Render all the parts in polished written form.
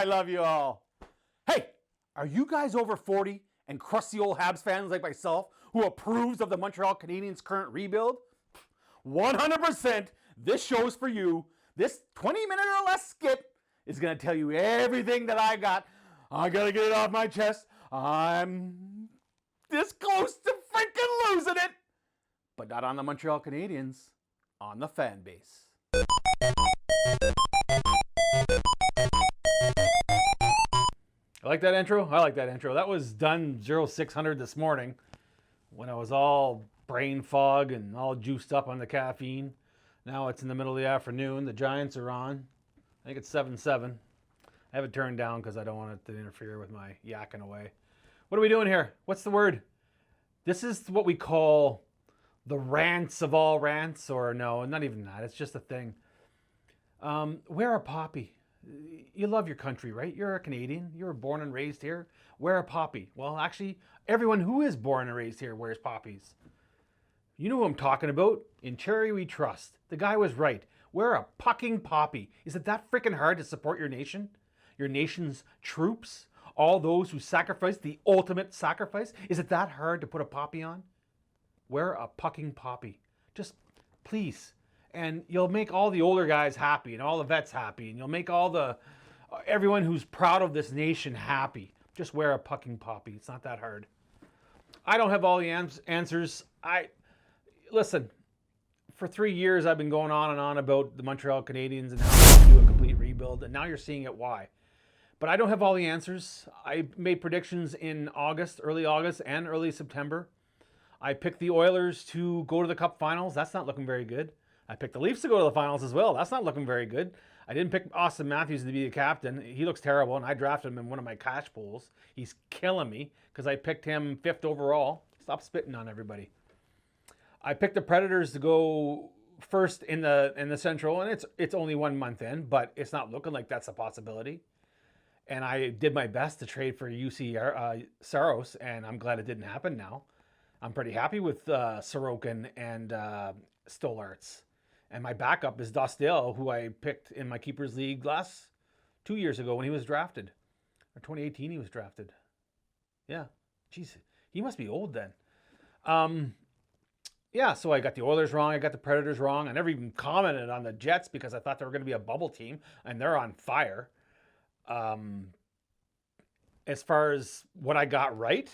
I love you all. Hey, are you guys over 40 and crusty old Habs fans like myself who approves of the Montreal Canadiens' current rebuild? 100% this show's for you. This 20-minute or less skit is going to tell you everything that I got. I got to get it off my chest. I'm this close to freaking losing it. But not on the Montreal Canadiens, on the fan base. I like that intro. That was done 0600 this morning when I was all brain fog and all juiced up on the caffeine. Now it's in the middle of the afternoon. The Giants are on. I think it's 7-7. I have it turned down because I don't want it to interfere with my yakking away. What are we doing here? What's the word? This is what we call the rants of all rants, or no, not even that. It's just a thing. Wear a poppy. You love your country, right? You're a Canadian. You were born and raised here. Wear a poppy. Well, actually, everyone who is born and raised here wears poppies. You know who I'm talking about. In Cherry we trust. The guy was right. Wear a fucking poppy. Is it that freaking hard to support your nation? Your nation's troops? All those who sacrificed the ultimate sacrifice? Is it that hard to put a poppy on? Wear a fucking poppy. Just please. And you'll make all the older guys happy and all the vets happy. And you'll make everyone who's proud of this nation happy. Just wear a fucking poppy. It's not that hard. I don't have all the answers. Listen, for 3 years I've been going on and on about the Montreal Canadiens and how they do a complete rebuild. And now you're seeing it why. But I don't have all the answers. I made predictions in August, early August and early September. I picked the Oilers to go to the Cup Finals. That's not looking very good. I picked the Leafs to go to the finals as well. That's not looking very good. I didn't pick Austin Matthews to be the captain. He looks terrible, and I drafted him in one of my cash pools. He's killing me because I picked him 5th overall. Stop spitting on everybody. I picked the Predators to go first in the Central, and it's only 1 month in, but it's not looking like that's a possibility. And I did my best to trade for UC Saros, and I'm glad it didn't happen now. I'm pretty happy with Sorokin and Stolarz. And my backup is Dostal, who I picked in my Keepers League 2 years ago when he was drafted. Or 2018 he was drafted. Yeah. Jeez, he must be old then. Yeah, so I got the Oilers wrong. I got the Predators wrong. I never even commented on the Jets because I thought they were going to be a bubble team, and they're on fire. As far as what I got right,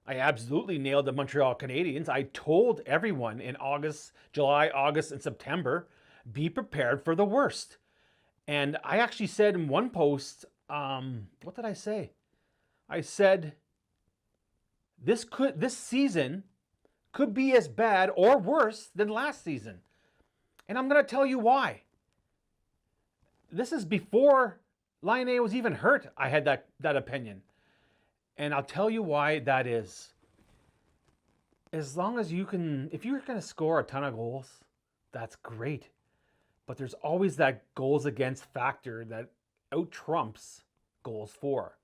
I absolutely nailed the Montreal Canadiens. I told everyone in July, August, and September, be prepared for the worst. And I actually said in one post, what did I say? I said, this season could be as bad or worse than last season. And I'm going to tell you why. This is before Laine was even hurt. I had that opinion. And I'll tell you why that is. As long as if you're going to score a ton of goals, that's great. But there's always that goals against factor that out-trumps goals for.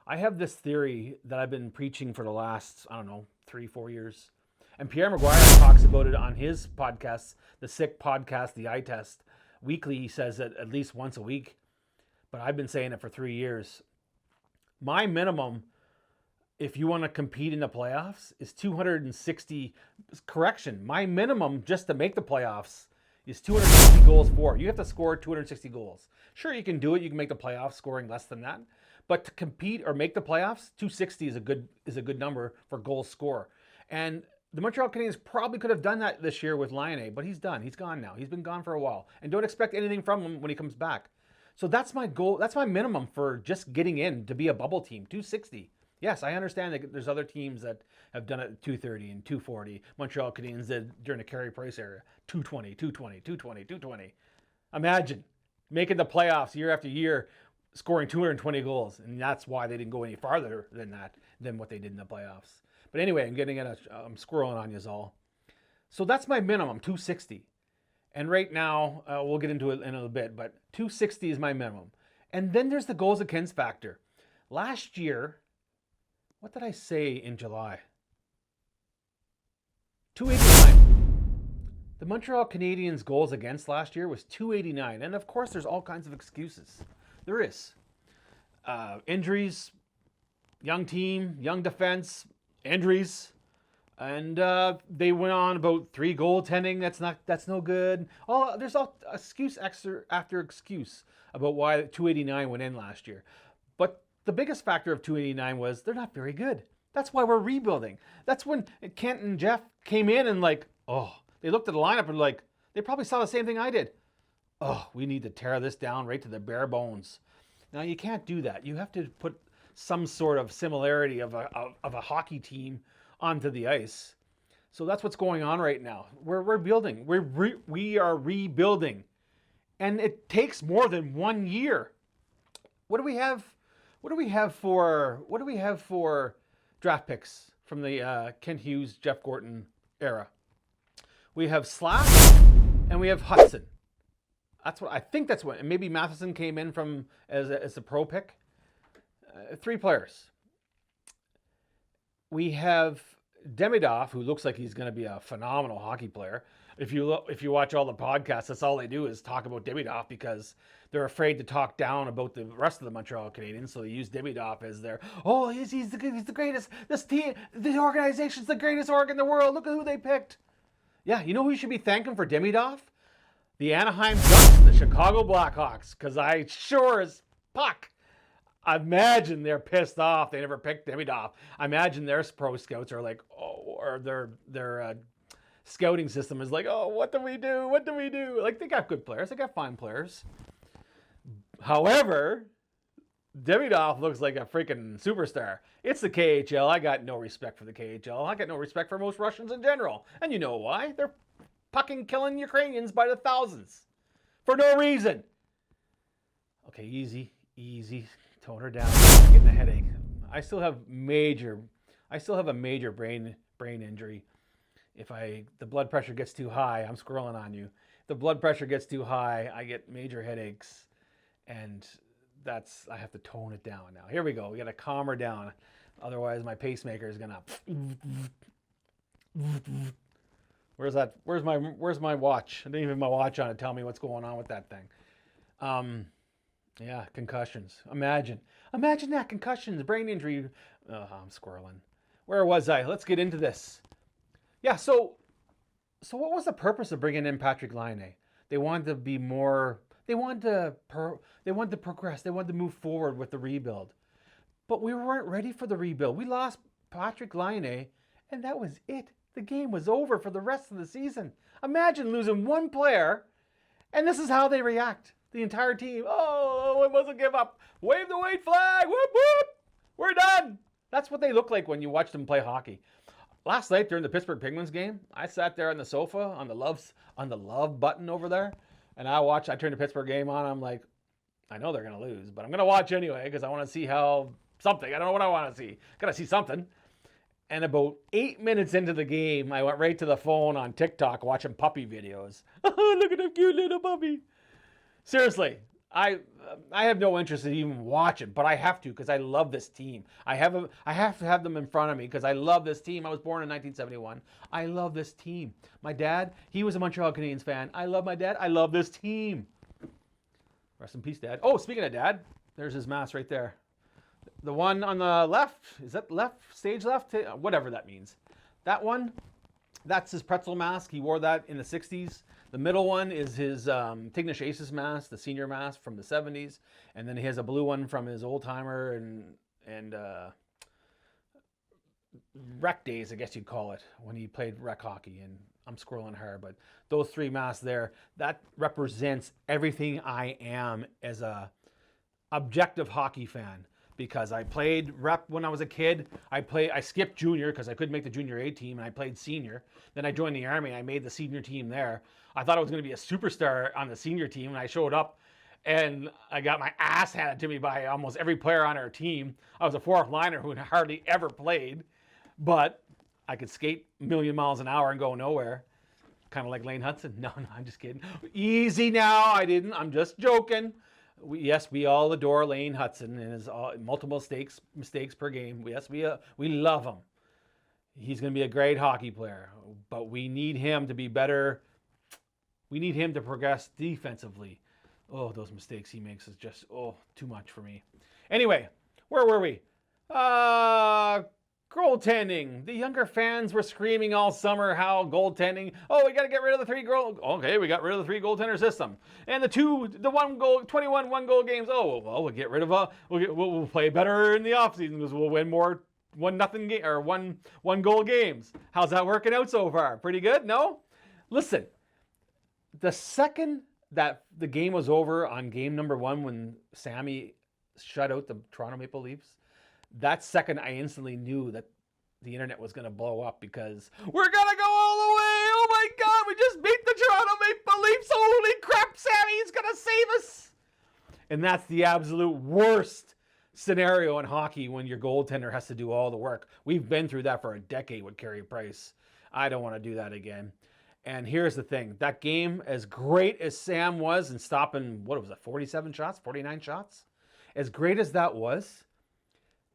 I have this theory that I've been preaching for the last, 3-4 years. And Pierre Maguire talks about it on his podcast, the Sick Podcast, the Eye Test. Weekly, he says it at least once a week. But I've been saying it for 3 years. My minimum, if you want to compete in the playoffs, is 260. Correction, my minimum just to make the playoffs is 260 goals for. You have to score 260 goals. Sure, you can do it. You can make the playoffs scoring less than that. But to compete or make the playoffs, 260 is a good number for goals score. And the Montreal Canadiens probably could have done that this year with Laine, but he's done. He's gone now. He's been gone for a while. And don't expect anything from him when he comes back. So that's my goal. That's my minimum for just getting in to be a bubble team, 260. Yes, I understand that there's other teams that have done it at 230 and 240. Montreal Canadiens did during the Carey Price era, 220, 220, 220, 220. Imagine making the playoffs year after year, scoring 220 goals. And that's why they didn't go any farther than what they did in the playoffs. But anyway, I'm squirreling on you all. So that's my minimum, 260. And right now, we'll get into it in a little bit, but 260 is my minimum. And then there's the goals against factor. Last year, what did I say in July? 289. The Montreal Canadiens' goals against last year was 289. And of course, there's all kinds of excuses. There is. Injuries, young team, young defense, injuries. And they went on about 3 goaltending. That's no good. There's all excuse after excuse about why 289 went in last year. But the biggest factor of 289 was they're not very good. That's why we're rebuilding. That's when Kent and Jeff came in and they looked at the lineup and they probably saw the same thing I did. We need to tear this down right to the bare bones. Now you can't do that. You have to put some sort of similarity of a hockey team onto the ice. So that's what's going on right now. We're building. We are rebuilding, and it takes more than 1 year. What do we have? What do we have for draft picks from the Kent Hughes, Jeff Gorton era? We have Slack and we have Hudson. That's what. And maybe Matheson came in from as a pro pick. 3 players. We have Demidov, who looks like he's going to be a phenomenal hockey player. If you watch all the podcasts, that's all they do is talk about Demidov because they're afraid to talk down about the rest of the Montreal Canadiens. So they use Demidov as their he's the greatest. This team, the organization's the greatest org in the world. Look at who they picked. Yeah, you know who you should be thanking for Demidov? The Anaheim Ducks, the Chicago Blackhawks, because I sure as puck. I imagine they're pissed off they never picked Demidov. I imagine their pro scouts are or their scouting system is what do we do? What do we do? They got good players. They got fine players. However, Demidov looks like a freaking superstar. It's the KHL. I got no respect for the KHL. I got no respect for most Russians in general. And you know why? They're fucking killing Ukrainians by the thousands. For no reason. Okay, easy. Tone her down. I'm getting a headache. I still have a major brain injury. If the blood pressure gets too high, I'm scrolling on you. If the blood pressure gets too high, I get major headaches, and I have to tone it down now. Here we go. We got to calm her down. Otherwise, my pacemaker is gonna. Where's my watch? I didn't even have my watch on to tell me what's going on with that thing. Yeah, concussions. Imagine that, concussions, brain injury. I'm squirreling. Where was I? Let's get into this. Yeah, so what was the purpose of bringing in Patrick Laine? They wanted to be more. They wanted to progress. They wanted to move forward with the rebuild. But we weren't ready for the rebuild. We lost Patrick Laine, and that was it. The game was over for the rest of the season. Imagine losing one player, and this is how they react. The entire team, it wasn't give up. Wave the white flag, whoop, whoop. We're done. That's what they look like when you watch them play hockey. Last night during the Pittsburgh Penguins game, I sat there on the sofa on the love button over there, and I turned the Pittsburgh game on. I'm like, I know they're going to lose, but I'm going to watch anyway because I want to see something. I don't know what I want to see. Got to see something. And about 8 minutes into the game, I went right to the phone on TikTok watching puppy videos. Look at that cute little puppy. Seriously, I have no interest in even watching, but I have to because I love this team. I have to have them in front of me because I love this team. I was born in 1971. I love this team. My dad, he was a Montreal Canadiens fan. I love my dad. I love this team. Rest in peace, Dad. Oh, speaking of Dad, there's his mask right there. The one on the left, is that left? Stage left? Whatever that means. That one, that's his pretzel mask. He wore that in the 60s. The middle one is his Tignish Aces mask, the senior mask from the 70s. And then he has a blue one from his old-timer and rec days, I guess you'd call it, when he played rec hockey. And I'm scrolling hard, but those 3 masks there, that represents everything I am as a objective hockey fan. Because I played rep when I was a kid. I skipped junior because I couldn't make the junior A team, and I played senior. Then I joined the Army. I made the senior team there. I thought I was going to be a superstar on the senior team, and I showed up, and I got my ass handed to me by almost every player on our team. I was a 4th liner who hardly ever played, but I could skate a million miles an hour and go nowhere. Kind of like Lane Hudson. No, I'm just kidding. Easy now. I'm just joking. We all adore Lane Hudson and his multiple mistakes per game. Yes, we love him. He's going to be a great hockey player, but we need him to be better. We need him to progress defensively. Oh, those mistakes he makes is just too much for me. Anyway, where were we? Goaltending. The younger fans were screaming all summer how goaltending. Oh, we got to get rid of the three goal. Okay, we got rid of the three goaltender system and the 21 1-goal games. Oh, well, we'll get rid of we'll play better in the offseason because we'll win more 1-0 game or one goal games. How's that working out so far? Pretty good. No, listen. The second that the game was over on game number 1 when Sammy shut out the Toronto Maple Leafs, that second I instantly knew that the internet was going to blow up because we're going to go all the way. Oh my God, we just beat the Toronto Maple Leafs. Holy crap, Sammy's going to save us. And that's the absolute worst scenario in hockey when your goaltender has to do all the work. We've been through that for a decade with Carey Price. I don't want to do that again. And here's the thing. That game, as great as Sam was in stopping, 47 shots, 49 shots? As great as that was,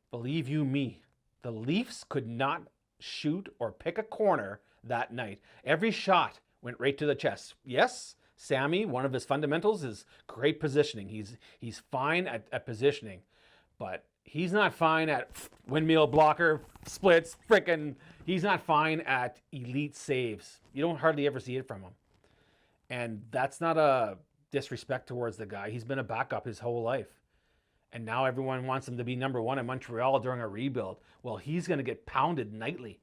believe you me, the Leafs could not shoot or pick a corner that night. Every shot went right to the chest. Yes, Sammy, one of his fundamentals is great positioning. He's fine at positioning, but he's not fine at windmill blocker, splits, he's not fine at elite saves. You don't hardly ever see it from him. And that's not a disrespect towards the guy. He's been a backup his whole life. And now everyone wants him to be number 1 in Montreal during a rebuild. Well, he's going to get pounded nightly.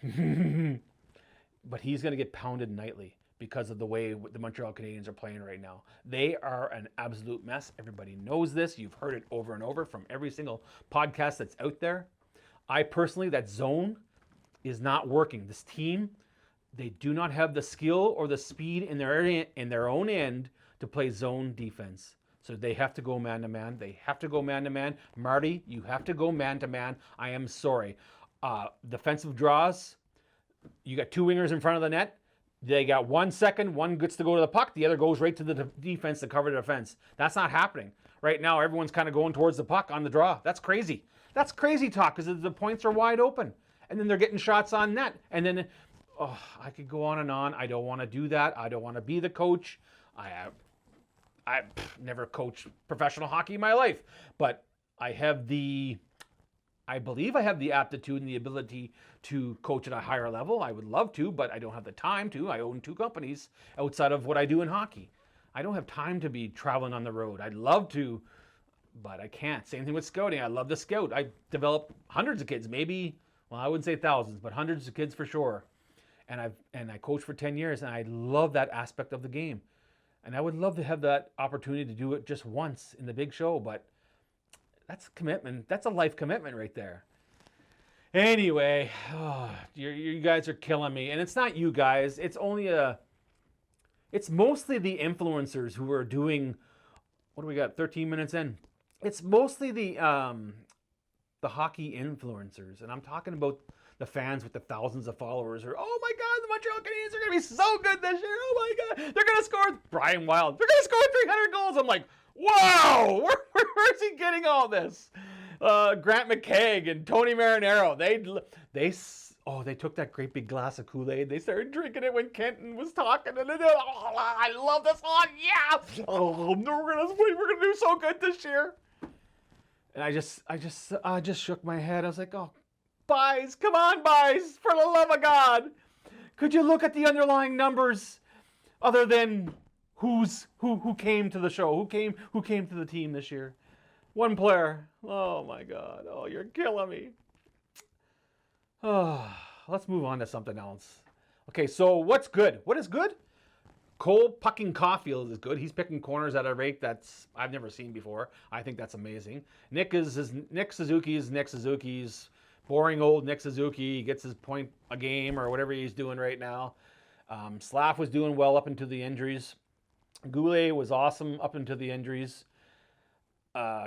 But he's going to get pounded nightly because of the way the Montreal Canadiens are playing right now. They are an absolute mess. Everybody knows this. You've heard it over and over from every single podcast that's out there. I personally, that zone is not working. This team, they do not have the skill or the speed in their own end to play zone defense. So they have to go man-to-man. They have to go man-to-man. Marty, you have to go man-to-man. I am sorry. Defensive draws, you got 2 wingers in front of the net. They got 1 second. One gets to go to the puck. The other goes right to the defense to cover the defense. That's not happening. Right now, everyone's kind of going towards the puck on the draw. That's crazy. That's crazy talk because the points are wide open. And then they're getting shots on net. And then, I could go on and on. I don't want to do that. I don't want to be the coach. I've never coached professional hockey in my life, but I believe I have the aptitude and the ability to coach at a higher level. I would love to, but I don't have the time to. I own 2 companies outside of what I do in hockey. I don't have time to be traveling on the road. I'd love to, but I can't. Same thing with scouting. I love to scout. I develop hundreds of kids, maybe, well, I wouldn't say thousands, but hundreds of kids for sure. And I coached for 10 years, and I love that aspect of the game. And I would love to have that opportunity to do it just once in the big show, but that's commitment. That's a life commitment right there. Anyway, you guys are killing me. And it's not you guys. It's mostly the influencers who are doing, what do we got, 13 minutes in? It's mostly the hockey influencers. And I'm talking about the fans with the thousands of followers are, oh my God, the Montreal Canadiens are going to be so good this year. Oh my God, they're going to score, Brian Wild, they're going to score 300 goals. I'm like, wow, where's he getting all this? Grant McKegg and Tony Marinaro, they took that great big glass of Kool-Aid. They started drinking it when Kenton was talking. And I love this one, yeah. Oh, we're going to do so good this year. And I just shook my head. I was like, oh, Buys, come on, Buys, for the love of God. Could you look at the underlying numbers other than who came to the show? Who came to the team this year? 1 player. Oh my God. Oh, you're killing me. Oh, let's move on to something else. Okay, so what's good? What is good? Cole Pucking Caulfield is good. He's picking corners at a rate that's I've never seen before. I think that's amazing. Nick Suzuki's boring old Nick Suzuki. He gets his point a game or whatever he's doing right now. Slav was doing well up into the injuries. Goulet was awesome up into the injuries.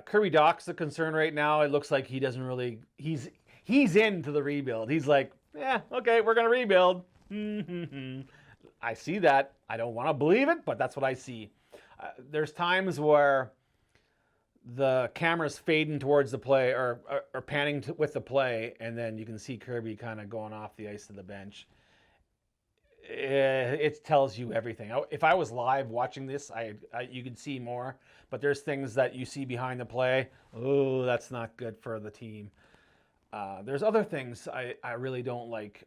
Kirby Dach's a concern right now. It looks like he doesn't really... He's into the rebuild. He's like, yeah, okay, we're going to rebuild. I see that. I don't want to believe it, but that's what I see. There's times where the camera's fading towards the play or panning with the play, and then you can see Kirby kind of going off the ice to the bench. it tells you everything. If I was live watching this, you could see more. But there's things that you see behind the play. Oh, that's not good for the team. There's other things I really don't like.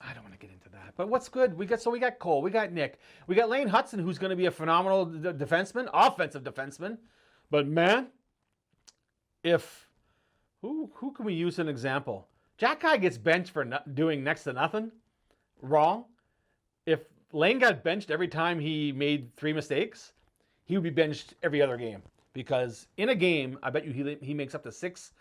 I don't want to get into that. But what's good? We got Cole, we got Nick, we got Lane Hudson, who's going to be a phenomenal defenseman, offensive defenseman. But man, if who can we use an example? Jack Guy gets benched for doing next to nothing wrong. If Lane got benched every time he made 3 mistakes, he would be benched every other game. Because in a game, I bet you he makes up to six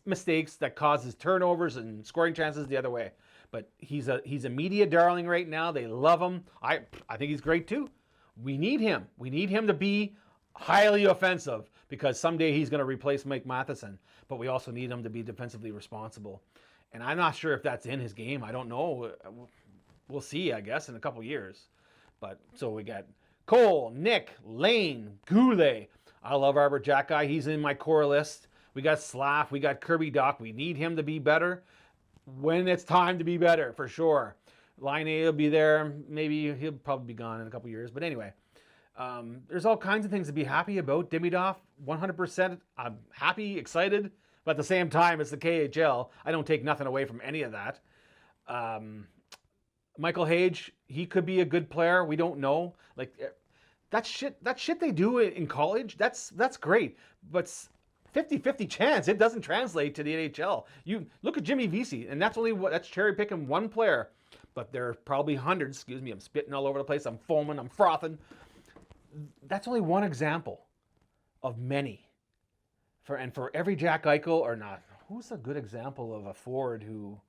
mistakes that causes turnovers and scoring chances the other way. But he's a media darling right now. They love him. I think he's great too. We need him. We need him to be highly offensive because someday he's going to replace Mike Matheson. But we also need him to be defensively responsible. And I'm not sure if that's in his game. I don't know. We'll see, I guess, in a couple years. But so we got Cole, Nick, Lane, Goulet. I love Arbor Jack Guy. He's in my core list. We got Slav. We got Kirby Doc. We need him to be better when it's time to be better, for sure. Line A will be there. Maybe he'll probably be gone in a couple years. But anyway, there's all kinds of things to be happy about. Demidov, 100%. I'm happy, excited. But at the same time, it's the KHL. I don't take nothing away from any of that. Michael Hage, he could be a good player. We don't know. Like that shit they do in college, that's great. But 50-50 chance, it doesn't translate to the NHL. You look at Jimmy Vesey, and that's cherry picking one player. But there are probably hundreds. Excuse me, I'm spitting all over the place. I'm foaming. I'm frothing. That's only one example of many. For every Jack Eichel or not, who's a good example of a forward who?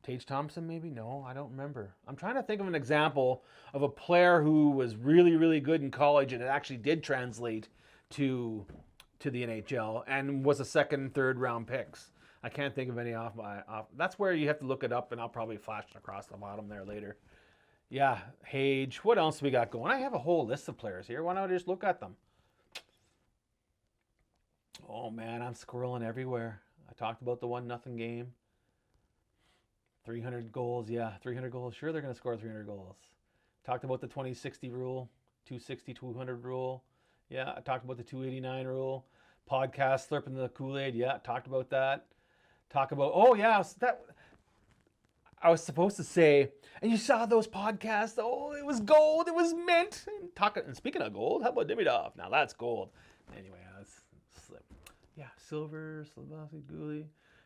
Tage Thompson, maybe? No, I don't remember. I'm trying to think of an example of a player who was really, really good in college and it actually did translate to the NHL and was a second, third round picks. I can't think of any off. That's where you have to look it up, and I'll probably flash it across the bottom there later. Yeah, Hage. What else we got going? I have a whole list of players here. Why don't I just look at them? Oh man, I'm scrolling everywhere. I talked about the 1-0 game. 300 goals, yeah, 300 goals. Sure, they're going to score 300 goals. Talked about the 20-60 rule, 260-200 rule. Yeah, I talked about the 289 rule. Podcast, slurping the Kool-Aid. Yeah, talked about that. Talk about, oh yeah, that I was supposed to say, and you saw those podcasts. Oh, it was gold. It was mint. And speaking of gold, how about Demidov? Now that's gold. Anyway, that's slip. Yeah, silver, Slavaski, Goulet.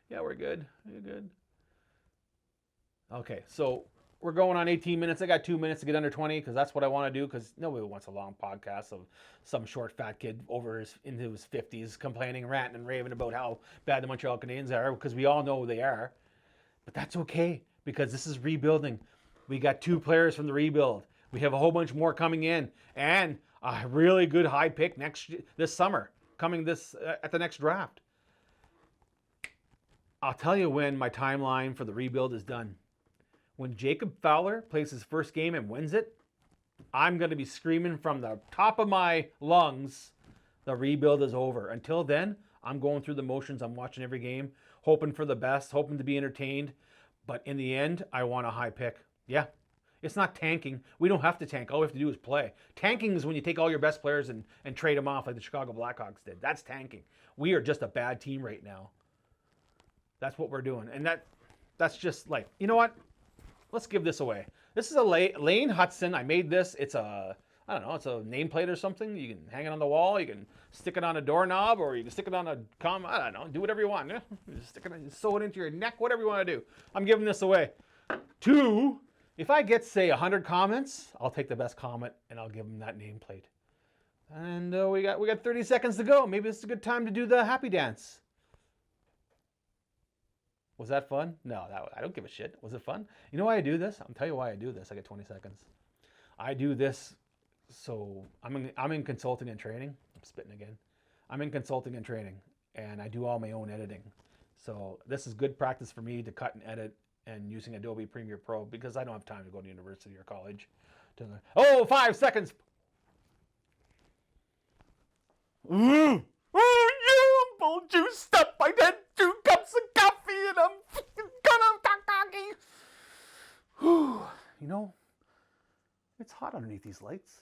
Yeah, we're good. We're good. Okay, so we're going on 18 minutes. I got 2 minutes to get under 20 because that's what I want to do because nobody wants a long podcast of some short fat kid into his 50s complaining, ranting, and raving about how bad the Montreal Canadiens are because we all know they are. But that's okay because this is rebuilding. We got 2 players from the rebuild. We have a whole bunch more coming in and a really good high pick this summer coming at the next draft. I'll tell you when my timeline for the rebuild is done. When Jacob Fowler plays his first game and wins it, I'm going to be screaming from the top of my lungs, the rebuild is over. Until then, I'm going through the motions. I'm watching every game, hoping for the best, hoping to be entertained. But in the end, I want a high pick. Yeah, it's not tanking. We don't have to tank. All we have to do is play. Tanking is when you take all your best players and trade them off like the Chicago Blackhawks did. That's tanking. We are just a bad team right now. That's what we're doing. And that's just like, you know what? Let's give this away. This is a Lane Hudson. I made this. It's a nameplate or something. You can hang it on the wall. You can stick it on a doorknob, or you can stick it on I don't know. Do whatever you want. Yeah? Just sew it into your neck, whatever you want to do. I'm giving this away. 2, if I get, say, 100 comments, I'll take the best comment, and I'll give them that nameplate. And we got 30 seconds to go. Maybe this is a good time to do the happy dance. Was that fun? No, I don't give a shit. Was it fun? You know why I do this? I'll tell you why I do this. I get 20 seconds. I do this so I'm in consulting and training. I'm spitting again. I'm in consulting and training, and I do all my own editing. So this is good practice for me to cut and edit and using Adobe Premiere Pro because I don't have time to go to university or college. 5 seconds. Oh, you full juiced up. I had 2 cups of coffee and I'm fucking gonna talkie. it's hot underneath these lights.